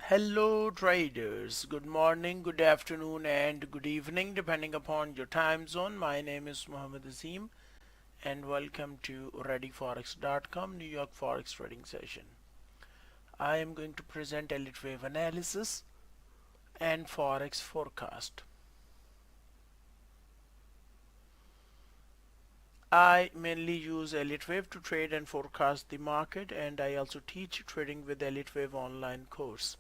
Hello traders, good morning, good afternoon and good evening depending upon your time zone. My name is Mohammed Azim and welcome to ReadyForex.com New York Forex trading session. I am going to present Elliot Wave Analysis and Forex Forecast. I mainly use Elliot Wave to trade and forecast the market, and I also teach trading with Elliot Wave online course.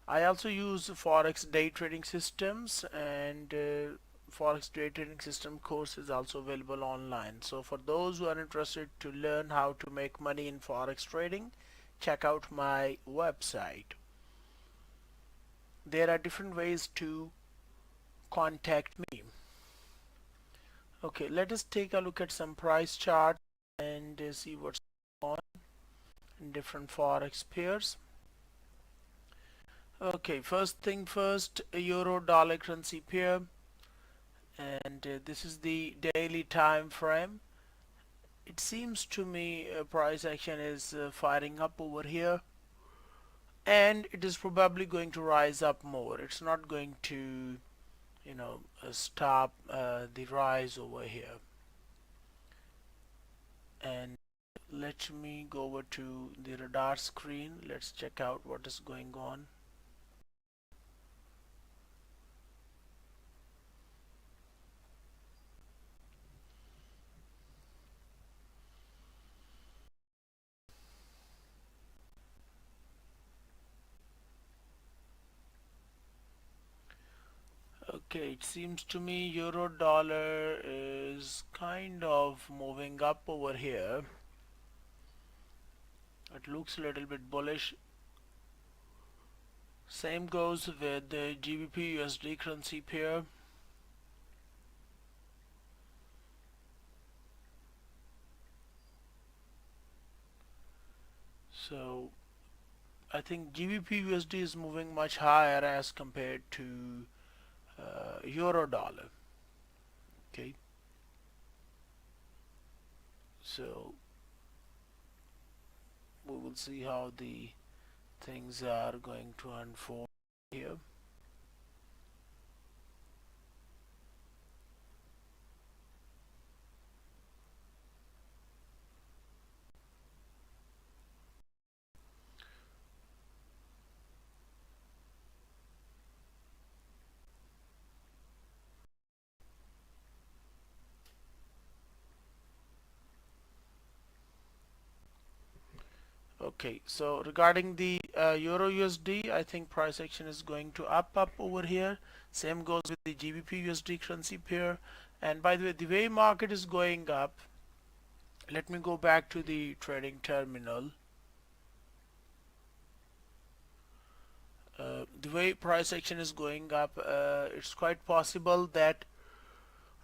I also use Forex day trading systems, and Forex day trading system course is also available online. So for those who are interested to learn how to make money in Forex trading, check out my website. There are different ways to contact me. Okay, let us take a look at some price charts and see what's going on in different Forex pairs. Okay, first thing first, euro dollar currency pair, and this is the daily time frame. It seems to me price action is firing up over here, and it is probably going to rise up more. It's not going to stop the rise over here. And let me go over to the radar screen. Let's check out what is going on. Okay, it seems to me euro dollar is kind of moving up over here. It looks a little bit bullish. Same goes with the GBPUSD currency pair. So I think GBPUSD is moving much higher as compared to euro dollar. Okay, so we will see how the things are going to unfold here. Okay, so regarding the Euro USD, I think price action is going to up over here. Same goes with the GBP USD currency pair. And by the way market is going up, let me go back to the trading terminal. The way price action is going up, it's quite possible that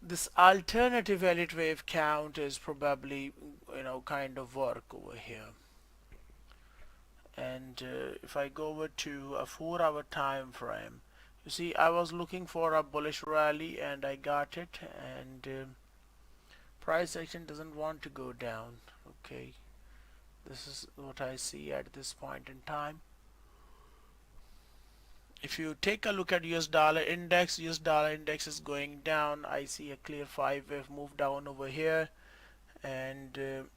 this alternative Elliott wave count is probably kind of work over here. And if I go over to a 4-hour time frame, you see I was looking for a bullish rally and I got it, and price action doesn't want to go down. Okay, this is what I see at this point in time. If you take a look at US dollar index is going down. I see a clear 5-wave move down over here, and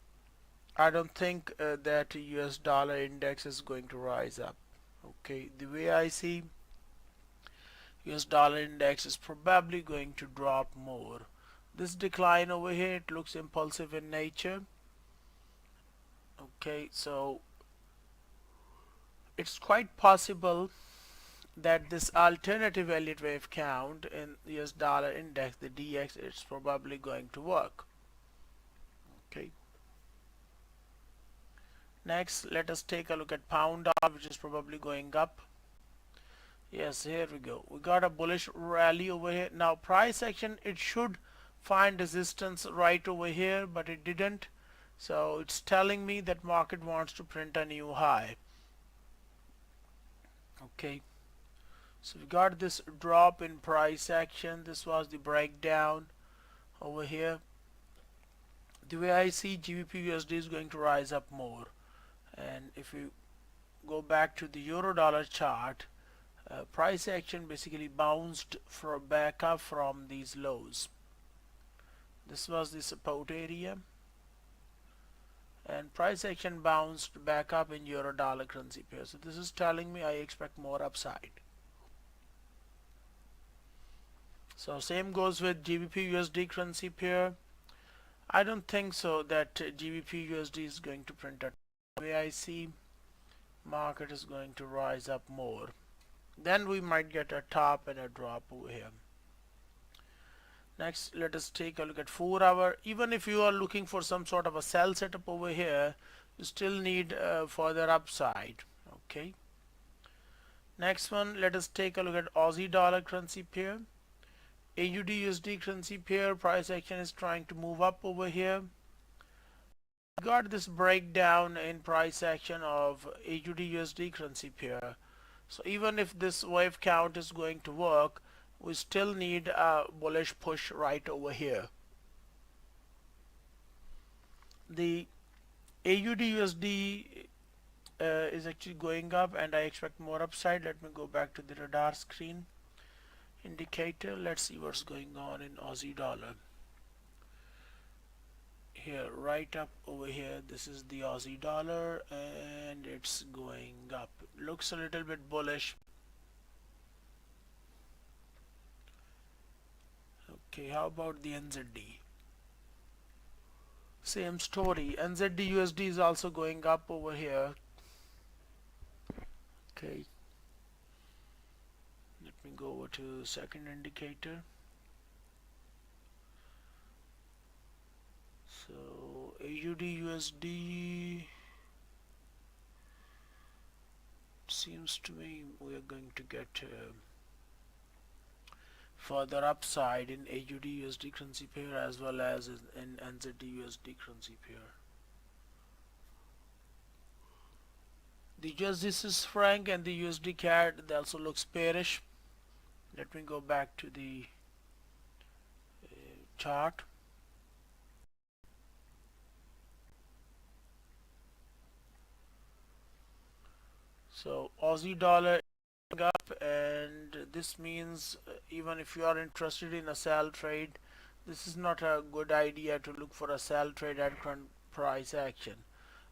I don't think that US dollar index is going to rise up. Okay, the way I see, US dollar index is probably going to drop more. This decline over here, it looks impulsive in nature. Okay, so it's quite possible that this alternative Elliott wave count in US dollar index, the DX, it's probably going to work. Okay. Next, let us take a look at pound dollar, which is probably going up. Yes, here we go. We got a bullish rally over here. Now price action, it should find resistance right over here, but it didn't. So it's telling me that market wants to print a new high. Okay. So we got this drop in price action. This was the breakdown over here. The way I see, GBPUSD is going to rise up more. And if you go back to the euro dollar chart, price action basically bounced back up from these lows. This was the support area, and price action bounced back up in euro dollar currency pair. So this is telling me I expect more upside. So same goes with GBP USD currency pair. I don't think so that GBP USD is going to print a the way I see market is going to rise up more. Then we might get a top and a drop over here. Next, let us take a look at 4 hour. Even if you are looking for some sort of a sell setup over here, you still need further upside. Okay. Next one, let us take a look at Aussie dollar currency pair. AUDUSD currency pair, price action is trying to move up over here. Got this breakdown in price action of AUDUSD currency pair. So even if this wave count is going to work, we still need a bullish push right over here. The AUDUSD is actually going up, and I expect more upside. Let me go back to the radar screen indicator. Let's see what's going on in Aussie dollar. Here, right up over here, this is the Aussie dollar, and it's going up. Looks a little bit bullish. Okay, how about the NZD? Same story. NZDUSD is also going up over here. Okay. Let me go over to second indicator. So AUDUSD seems to me we are going to get further upside in AUDUSD currency pair as well as in NZDUSD currency pair. The USD franc and the USDCAD, they also looks bearish. Let me go back to the chart. So Aussie dollar up, and this means even if you are interested in a sell trade, this is not a good idea to look for a sell trade at current price action.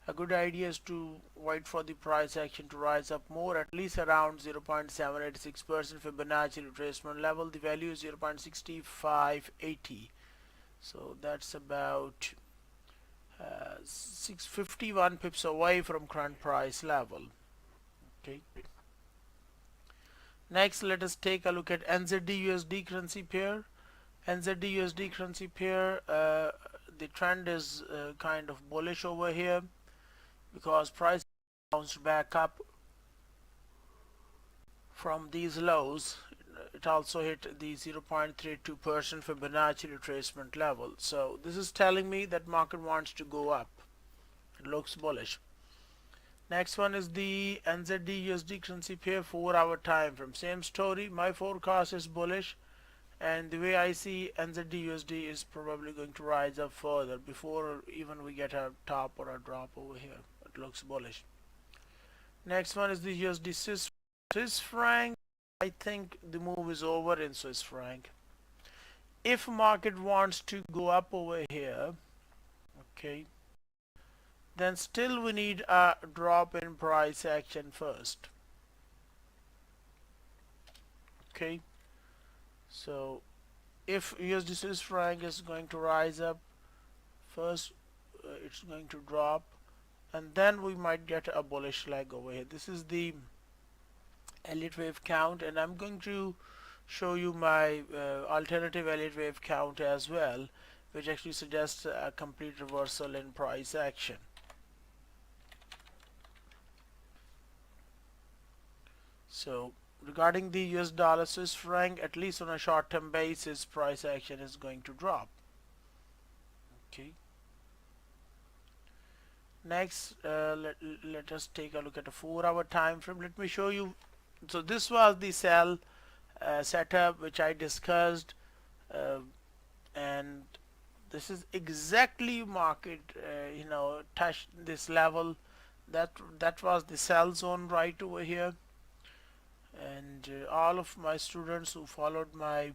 A good idea is to wait for the price action to rise up more, at least around 0.786% Fibonacci retracement level. The value is 0.6580, so that's about 651 pips away from current price level. Okay. Next, let us take a look at NZDUSD currency pair. NZDUSD currency pair, the trend is kind of bullish over here because price bounced back up from these lows. It also hit the 0.32% Fibonacci retracement level. So this is telling me that market wants to go up. It looks bullish. Next one is the NZDUSD currency pair 4-hour time frame. Same story. My forecast is bullish, and the way I see NZDUSD is probably going to rise up further before even we get a top or a drop over here. It looks bullish. Next one is the USD Swiss franc. I think the move is over in Swiss franc. If market wants to go up over here, okay, then still we need a drop in price action first. Okay, so if USD Swiss franc is going to rise up first, it's going to drop, and then we might get a bullish leg over here. This is the Elliot Wave count, and I'm going to show you my alternative Elliot Wave count as well, which actually suggests a complete reversal in price action. So regarding the US dollar Swiss franc, at least on a short-term basis, price action is going to drop. Okay. Next, let us take a look at a 4-hour time frame. Let me show you. So this was the sell setup which I discussed, and this is exactly market touched this level. that was the sell zone right over here. And all of my students who followed my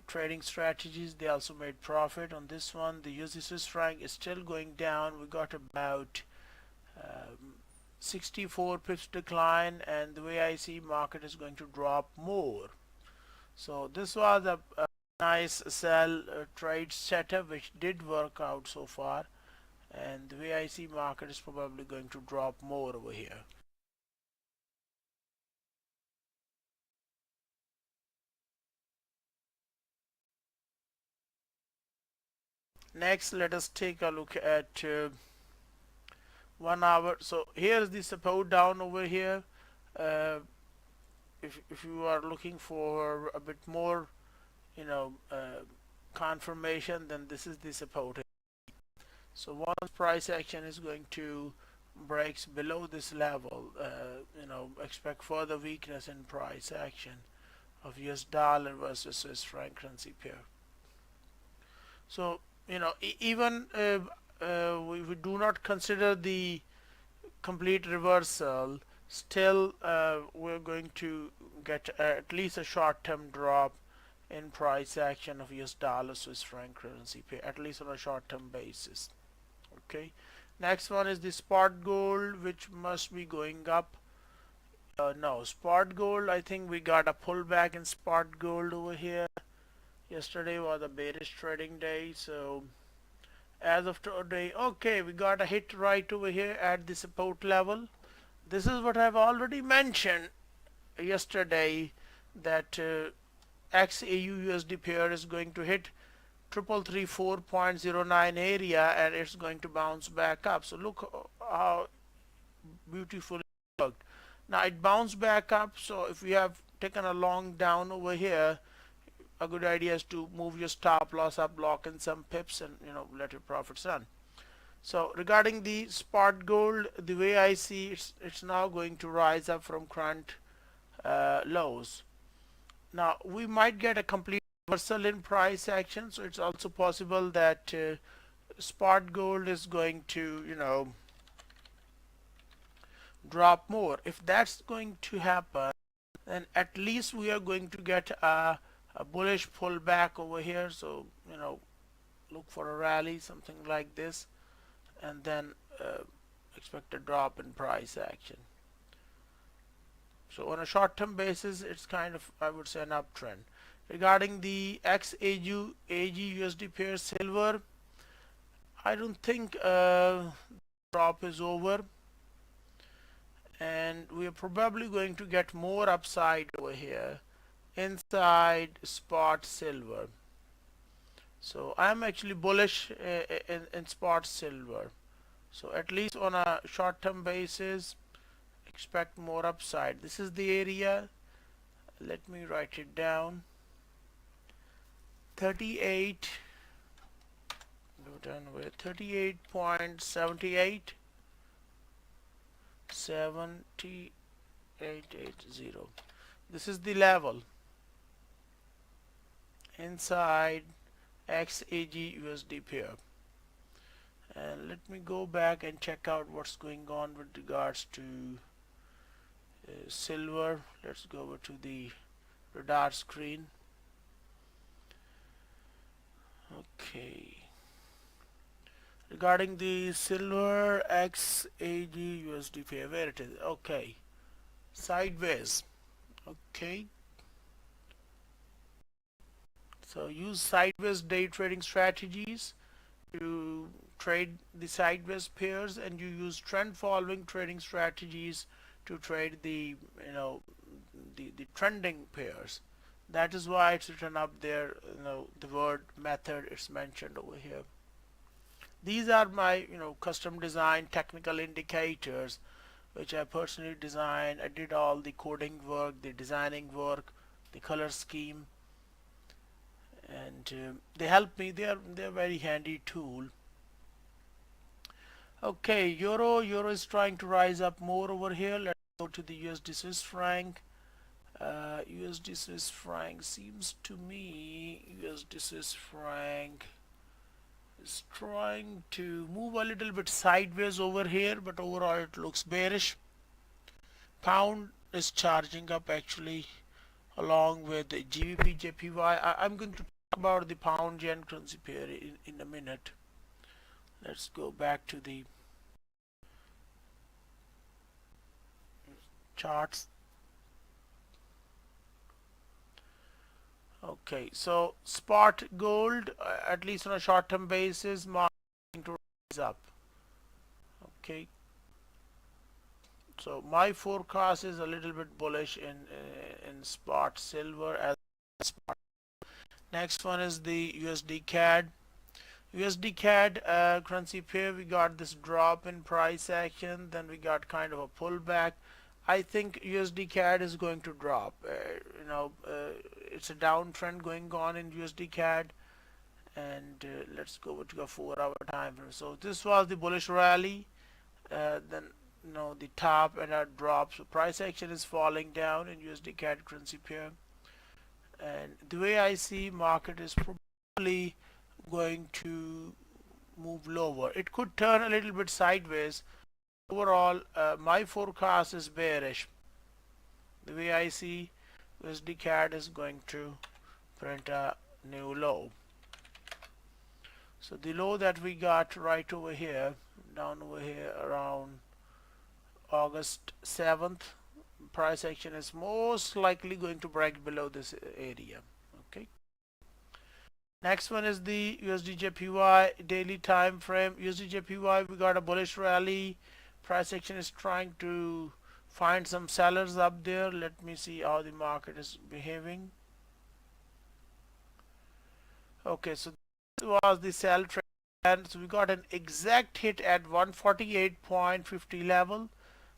trading strategies, they also made profit on this one. The USD Swiss franc is still going down. We got about 64 pips decline, and the way I see market is going to drop more. So this was a nice sell trade setup which did work out so far, and the way I see market is probably going to drop more over here. Next, let us take a look at 1 hour. So here's the support down over here. uh, if you are looking for a bit more, you know, confirmation, then this is the support. So once price action is going to breaks below this level, you know, expect further weakness in price action of US dollar versus Swiss franc currency pair. So, you know, even we do not consider the complete reversal, still we're going to get at least a short-term drop in price action of US dollar Swiss franc currency pair, at least on a short-term basis. Okay, next one is the spot gold, which must be going up. No, spot gold, I think we got a pullback in spot gold over here. Yesterday was a bearish trading day, so as of today, okay, we got a hit right over here at the support level. This is what I've already mentioned yesterday, that XAUUSD pair is going to hit 3334.09 area, and it's going to bounce back up. So look how beautiful it worked. Now it bounced back up, so if you have taken a long down over here, a good idea is to move your stop loss up, lock in some pips, and, you know, let your profits run. So regarding the spot gold, the way I see it's now going to rise up from current lows. Now we might get a complete reversal in price action, so it's also possible that spot gold is going to, you know, drop more. If that's going to happen, then at least we are going to get a bullish pullback over here. So, you know, look for a rally, something like this, and then expect a drop in price action. So on a short-term basis, it's kind of, I would say, an uptrend. Regarding the XAUUSD pair silver, I don't think drop is over, and we are probably going to get more upside over here inside spot silver. So I'm actually bullish in spot silver. So at least on a short-term basis, expect more upside. This is the area. Let me write it down. 38. Go down with 38.78. 7880. This is the level inside XAUUSD pair. And let me go back and check out what's going on with regards to silver. Let's go over to the radar screen. Okay, regarding the silver XAUUSD pair, where it is, okay, sideways. Okay, so use sideways day trading strategies to trade the sideways pairs, and you use trend following trading strategies to trade the, you know, the trending pairs. That is why it's written up there, you know, the word method is mentioned over here. These are my, you know, custom design technical indicators which I personally designed. I did all the coding work, the designing work, the color scheme, and they help me. They're very handy tool. Okay, euro is trying to rise up more over here. Let's go to the USD Swiss franc. USD Swiss franc seems to me USD Swiss franc is trying to move a little bit sideways over here, but overall it looks bearish. Pound is charging up actually along with the GBPJPY. I'm going to talk about the pound yen currency pair in a minute. Let's go back to the charts. Okay, so spot gold, at least on a short-term basis, marking to rise up. Okay, so my forecast is a little bit bullish in spot silver as spot. Next one is the USDCAD. USDCAD currency pair, we got this drop in price action, then we got kind of a pullback. I think USDCAD is going to drop. It's a downtrend going on in USDCAD, and let's go to a 4-hour time frame. So this was the bullish rally, then the top and a drop. So price action is falling down in USDCAD currency pair, and the way I see market is probably going to move lower. It could turn a little bit sideways. Overall, my forecast is bearish. The way I see, USDCAD is going to print a new low. So the low that we got right over here, down over here around August 7th, price action is most likely going to break below this area. Okay. Next one is the USDJPY daily time frame. USDJPY, we got a bullish rally. Price action is trying to find some sellers up there. Let me see how the market is behaving. Okay, so this was the sell trend, and so we got an exact hit at 148.50 level.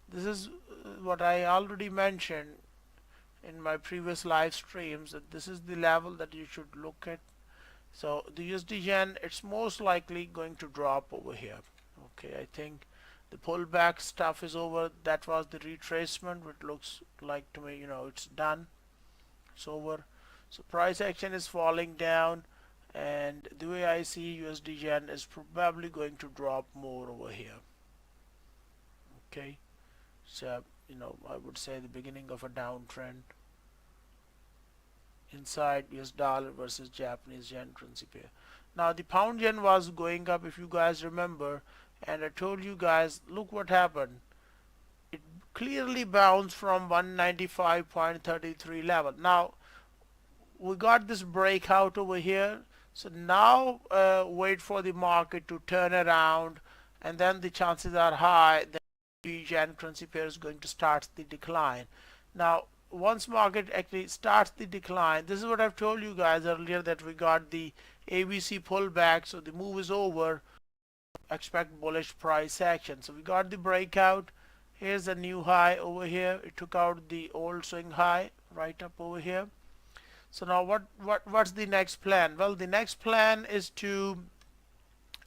This is what I already mentioned in my previous live streams, that this is the level that you should look at. So the USD yen, it's most likely going to drop over here. Okay, I think the pullback stuff is over. That was the retracement. It looks like to me, it's done. It's over. So price action is falling down, and the way I see USD yen is probably going to drop more over here. Okay, so I would say the beginning of a downtrend inside US dollar versus Japanese yen currency pair. Now the pound yen was going up, if you guys remember, and I told you guys, look what happened. It clearly bounced from 195.33 level. Now we got this breakout over here, so now wait for the market to turn around, and then the chances are high that the yen currency pair is going to start the decline. Now once market actually starts the decline, this is what I've told you guys earlier, that we got the ABC pullback, so the move is over. Expect bullish price action. So we got the breakout. Here's a new high over here. It took out the old swing high right up over here. So now what's the next plan? Well, the next plan is to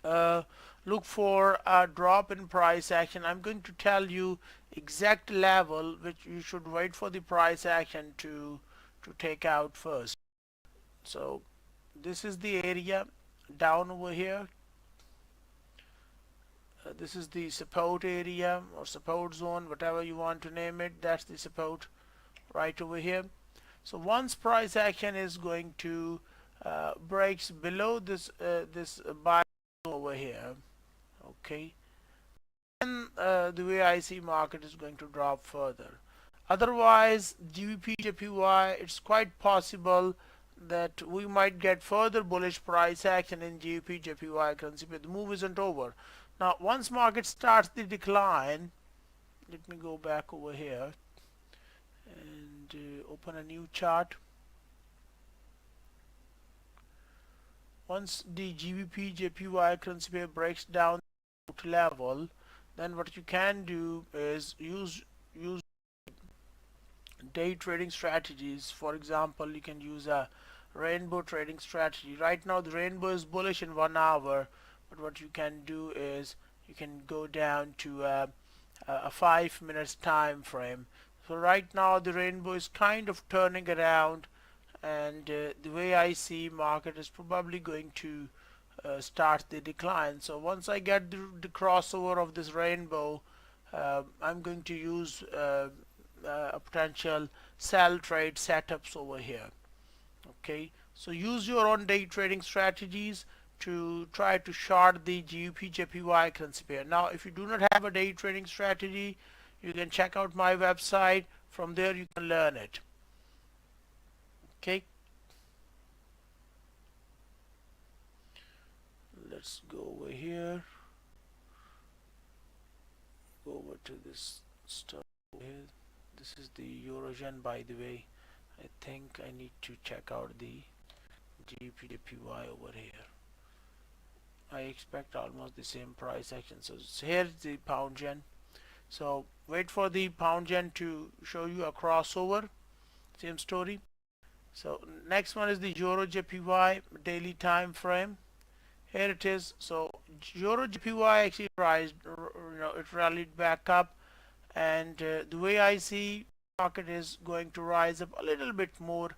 look for a drop in price action. I'm going to tell you exact level which you should wait for the price action to take out first. So this is the area down over here. This is the support area or support zone, whatever you want to name it. That's the support right over here. So once price action is going to breaks below this this buy over here, okay, then the way I see market is going to drop further. Otherwise, GBPJPY, it's quite possible that we might get further bullish price action in GBPJPY currency, but the move isn't over. Now once market starts the decline, let me go back over here and open a new chart. Once the GBPJPY currency pair breaks down to level, then what you can do is use day trading strategies. For example, you can use a rainbow trading strategy. Right now the rainbow is bullish in 1 hour, but what you can do is you can go down to a 5 minutes time frame. So right now the rainbow is kind of turning around, and the way I see market is probably going to start the decline. So once I get the crossover of this rainbow, I'm going to use a potential sell trade setups over here. Okay, so use your own day trading strategies to try to short the GBPJPY currency pair. Now if you do not have a day trading strategy, you can check out my website. From there you can learn it. Okay, let's go over here, go over to this stuff over here. This is the Eurogen, by the way. I think I need to check out the GBPJPY over here. I expect almost the same price action. So here's the pound yen. So wait for the pound yen to show you a crossover. Same story. So next one is the Euro JPY daily time frame. Here it is. So Euro JPY actually rised, it rallied back up, and the way I see market is going to rise up a little bit more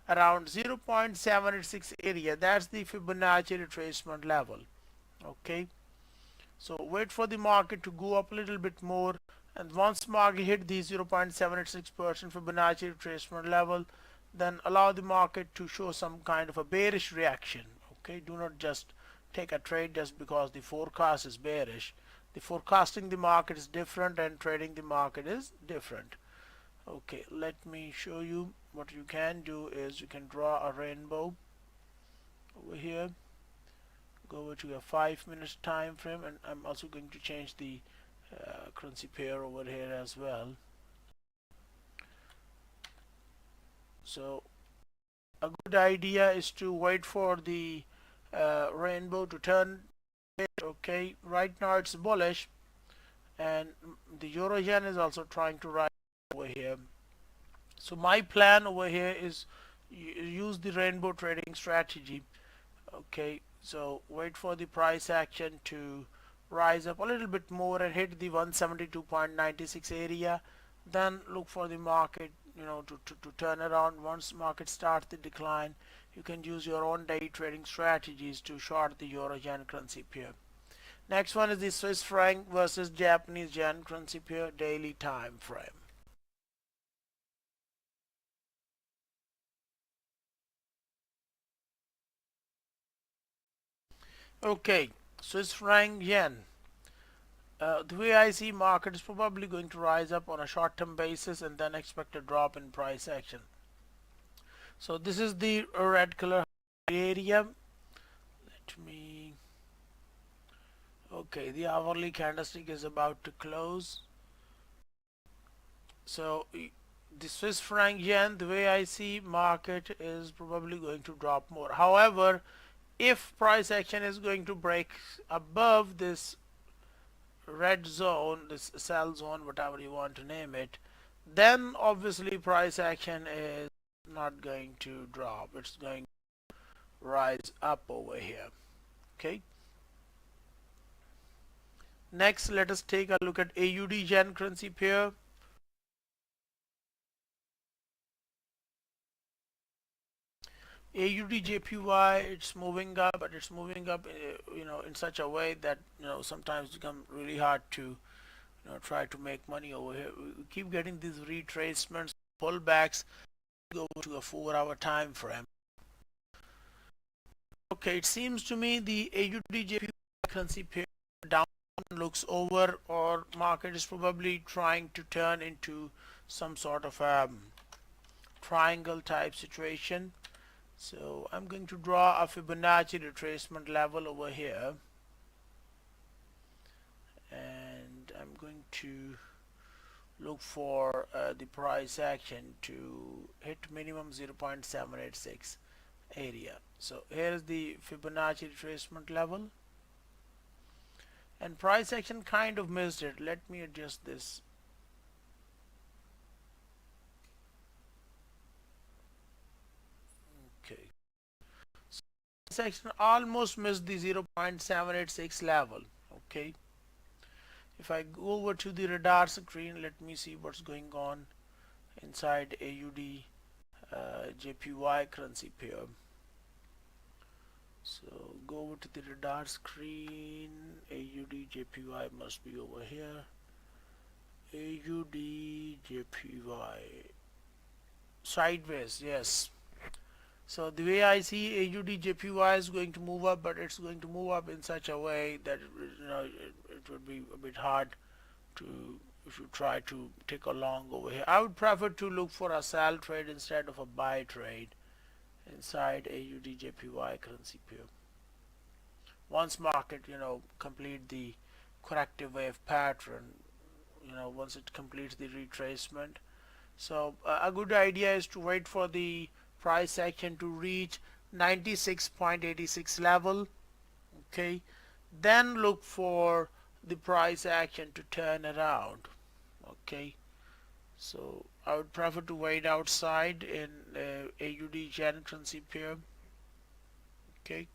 around 0.786 area. That's the Fibonacci retracement level. Okay, so wait for the market to go up a little bit more, and once market hit the 0.786% Fibonacci retracement level, then allow the market to show some kind of a bearish reaction. Okay, do not just take a trade just because the forecast is bearish. The forecasting the market is different and trading the market is different. Okay, let me show you what you can do is you can draw a rainbow over here, go over to a 5 minute time frame, and I'm also going to change the currency pair over here as well. So a good idea is to wait for the rainbow to turn. Okay, right now it's bullish, and the euro yen is also trying to rise over here. So my plan over here is use the rainbow trading strategy. Okay, so wait for the price action to rise up a little bit more and hit the 172.96 area, then look for the market to turn around. Once market starts the decline, you can use your own day trading strategies to short the euro yen currency pair. Next one is the Swiss franc versus Japanese yen currency pair daily time frame. Okay, Swiss franc yen. The way I see market is probably going to rise up on a short-term basis and then expect a drop in price action. So this is the red color area. Let me. Okay, the hourly candlestick is about to close. So the Swiss franc yen, the way I see market is probably going to drop more. However, if price action is going to break above this red zone, this sell zone, whatever you want to name it, then obviously price action is not going to drop. It's going to rise up over here. Okay. Next, let us take a look at AUD yen currency pair. AUDJPY, it's moving up, but it's moving up in such a way that sometimes it becomes really hard to try to make money over here. We keep getting these retracements, pullbacks. Go to a 4-hour time frame. Okay, it seems to me the AUDJPY currency pair down looks over, or market is probably trying to turn into some sort of a triangle type situation. So I'm going to draw a Fibonacci retracement level over here, and I'm going to look for the price action to hit minimum 0.786 area. So here is the Fibonacci retracement level, and price action kind of missed it. Let me adjust this. Okay, so price action almost missed the 0.786 level. Okay, if I go over to the radar screen, let me see what's going on inside AUD JPY currency pair. So go over to the radar screen. AUDJPY must be over here. AUDJPY sideways, yes. So the way I see AUDJPY is going to move up, but it's going to move up in such a way that it would be a bit hard to, if you try to take a long over here. I would prefer to look for a sell trade instead of a buy trade inside AUDJPY currency pair. Once market complete the corrective wave pattern, once it completes the retracement, so a good idea is to wait for the price action to reach 96.86 level. Okay, then look for the price action to turn around. Okay, so I would prefer to wait outside in AUD Yen currency pair. Okay,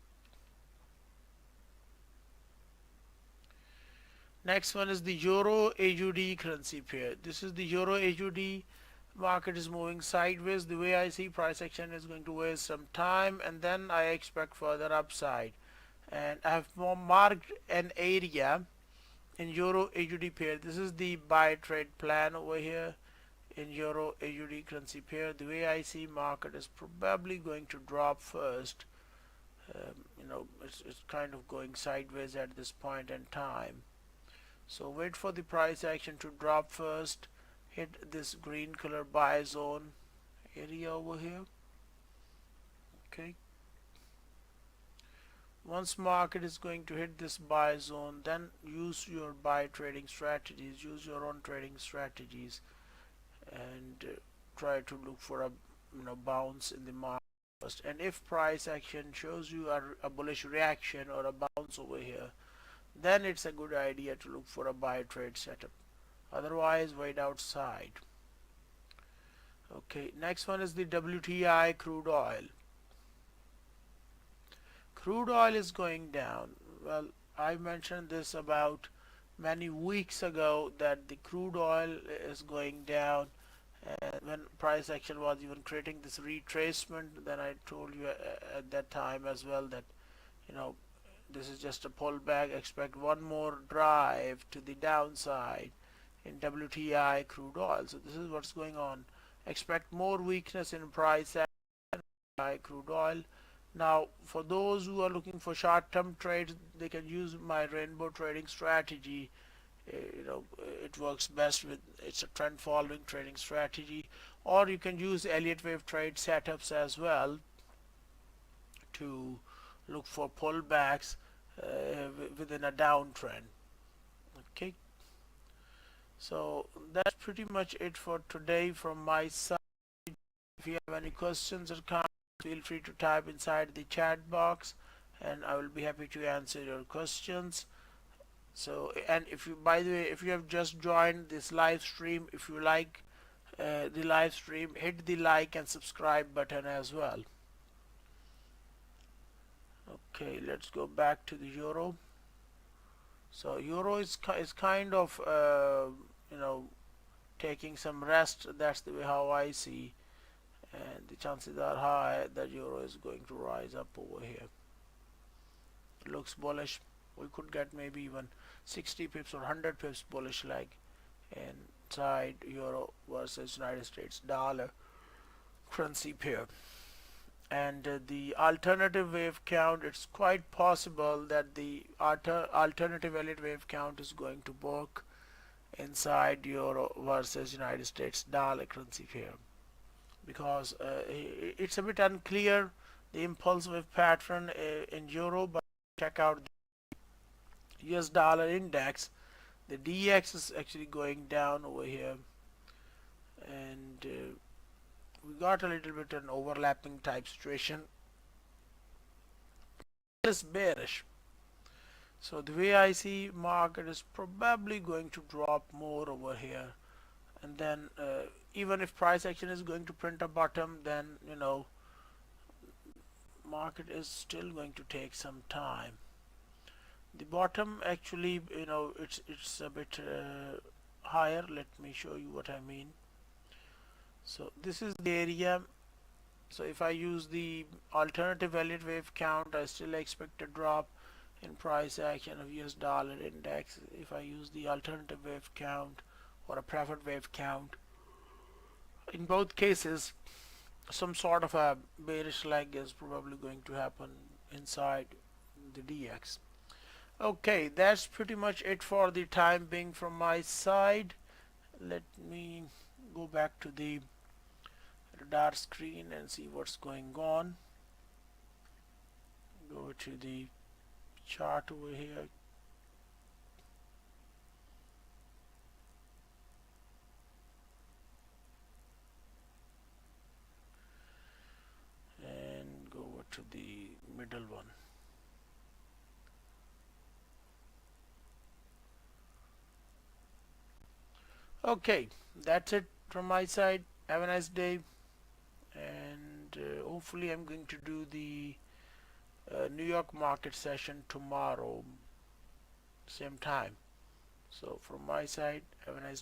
next one is the Euro AUD currency pair. This is the Euro AUD. Market is moving sideways. The way I see, price action is going to waste some time, and then I expect further upside. And I have marked an area in Euro AUD pair. This is the buy trade plan over here in Euro AUD currency pair. The way I see, market is probably going to drop first. It's kind of going sideways at this point in time. So wait for the price action to drop first, hit this green color buy zone area over here. Okay, once market is going to hit this buy zone, then use your buy trading strategies, use your own trading strategies, and try to look for a bounce in the market first. And if price action shows you a bullish reaction or a bounce over here, then it's a good idea to look for a buy trade setup. Otherwise, wait outside. Okay, next one is the WTI crude oil. Crude oil is going down. Well, I mentioned this about many weeks ago that the crude oil is going down, and when price action was even creating this retracement, then I told you at that time as well that this is just a pullback. Expect one more drive to the downside in WTI crude oil. So this is what's going on. Expect more weakness in price action crude oil. Now, for those who are looking for short-term trades, they can use my rainbow trading strategy. It works best with, it's a trend following trading strategy, or you can use Elliot Wave trade setups as well to look for pullbacks within a downtrend. Okay, so that's pretty much it for today from my side. If you have any questions or comments, feel free to type inside the chat box and I will be happy to answer your questions. So, and if you, by the way, if you have just joined this live stream, if you like the live stream, hit the like and subscribe button as well. Okay, let's go back to the euro. So euro is kind of taking some rest. That's the way how I see, and the chances are high that euro is going to rise up over here. It looks bullish. We could get maybe even 60 pips or 100 pips bullish like inside euro versus United States dollar currency pair. And the alternative wave count, it's quite possible that the alternative Elliott wave count is going to work inside euro versus United States dollar currency pair, because it's a bit unclear the impulse wave pattern in euro, but check out the US dollar index. The DX is actually going down over here, and we got a little bit an overlapping type situation. It's bearish. So the way I see, market is probably going to drop more over here, and then even if price action is going to print a bottom, then market is still going to take some time. The bottom actually, it's a bit higher. Let me show you what I mean. So this is the area So if I use the alternative Elliott wave count, I still expect a drop in price action of US dollar index. If I use the alternative wave count or a preferred wave count, in both cases some sort of a bearish leg is probably going to happen inside the DX. Okay, that's pretty much it for the time being from my side. Let me go back to the radar screen and see what's going on. Go to the chart over here. And go over to the middle one. Okay, that's it from my side. Have a nice day, and hopefully I'm going to do the New York market session tomorrow, same time. So from my side, have a nice